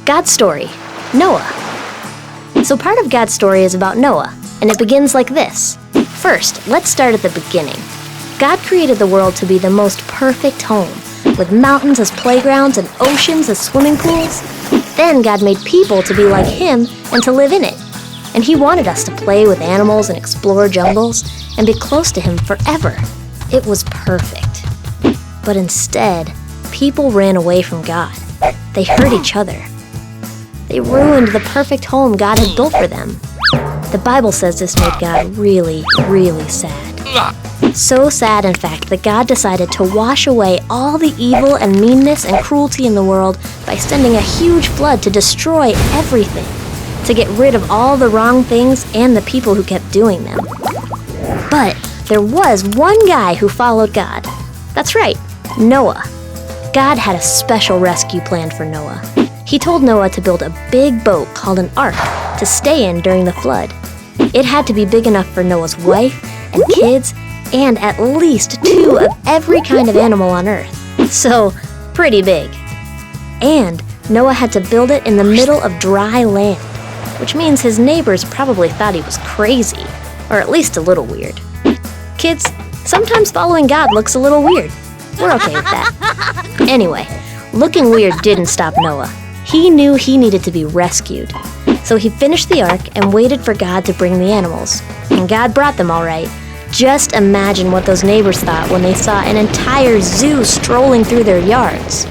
God's story, Noah. So part of God's story is about Noah, and it begins like this. First, let's start at the beginning. God created the world to be the most perfect home, with mountains as playgrounds and oceans as swimming pools. Then God made people to be like Him and to live in it. And He wanted us to play with animals and explore jungles and be close to Him forever. It was perfect. But instead, people ran away from God. They hurt each other. They ruined the perfect home God had built for them. The Bible says this made God really, really sad. So sad, in fact, that God decided to wash away all the evil and meanness and cruelty in the world by sending a huge flood to destroy everything, to get rid of all the wrong things and the people who kept doing them. But there was one guy who followed God. That's right, Noah. God had a special rescue plan for Noah. He told Noah to build a big boat called an ark to stay in during the flood. It had to be big enough for Noah's wife and kids and at least 2 of every kind of animal on Earth. So, pretty big. And Noah had to build it in the middle of dry land, which means his neighbors probably thought he was crazy, or at least a little weird. Kids, sometimes following God looks a little weird. We're okay with that. Anyway, looking weird didn't stop Noah. He knew he needed to be rescued. So he finished the ark and waited for God to bring the animals. And God brought them all right. Just imagine what those neighbors thought when they saw an entire zoo strolling through their yards.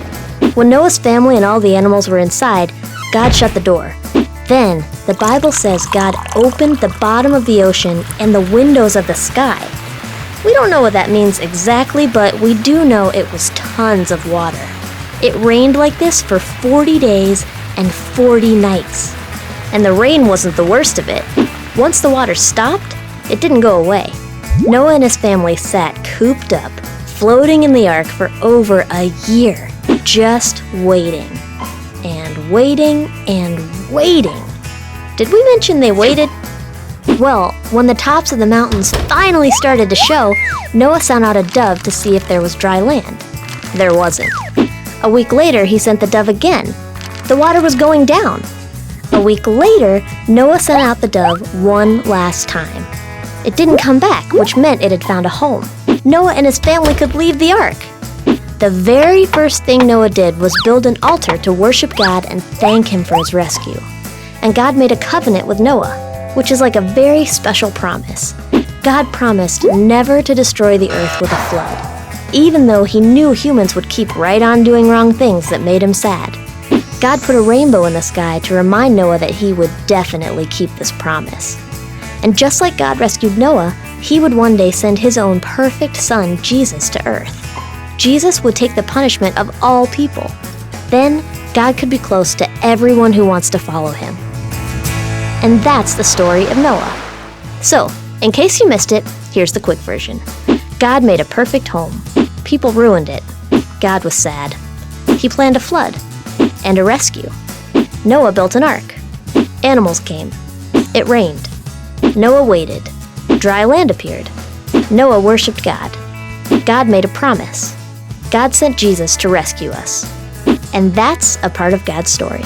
When Noah's family and all the animals were inside, God shut the door. Then, the Bible says God opened the bottom of the ocean and the windows of the sky. We don't know what that means exactly, but we do know it was tons of water. It rained like this for 40 days and 40 nights. And the rain wasn't the worst of it. Once the water stopped, it didn't go away. Noah and his family sat cooped up, floating in the ark for over a year, just waiting. And waiting and waiting. Did we mention they waited? Well, when the tops of the mountains finally started to show, Noah sent out a dove to see if there was dry land. There wasn't. A week later, he sent the dove again. The water was going down. A week later, Noah sent out the dove one last time. It didn't come back, which meant it had found a home. Noah and his family could leave the ark. The very first thing Noah did was build an altar to worship God and thank Him for His rescue. And God made a covenant with Noah, which is like a very special promise. God promised never to destroy the earth with a flood, even though He knew humans would keep right on doing wrong things that made Him sad. God put a rainbow in the sky to remind Noah that He would definitely keep this promise. And just like God rescued Noah, He would one day send His own perfect Son, Jesus, to earth. Jesus would take the punishment of all people. Then, God could be close to everyone who wants to follow Him. And that's the story of Noah. So, in case you missed it, here's the quick version. God made a perfect home. People ruined it. God was sad. He planned a flood and a rescue. Noah built an ark. Animals came. It rained. Noah waited. Dry land appeared. Noah worshipped God. God made a promise. God sent Jesus to rescue us. And that's a part of God's story.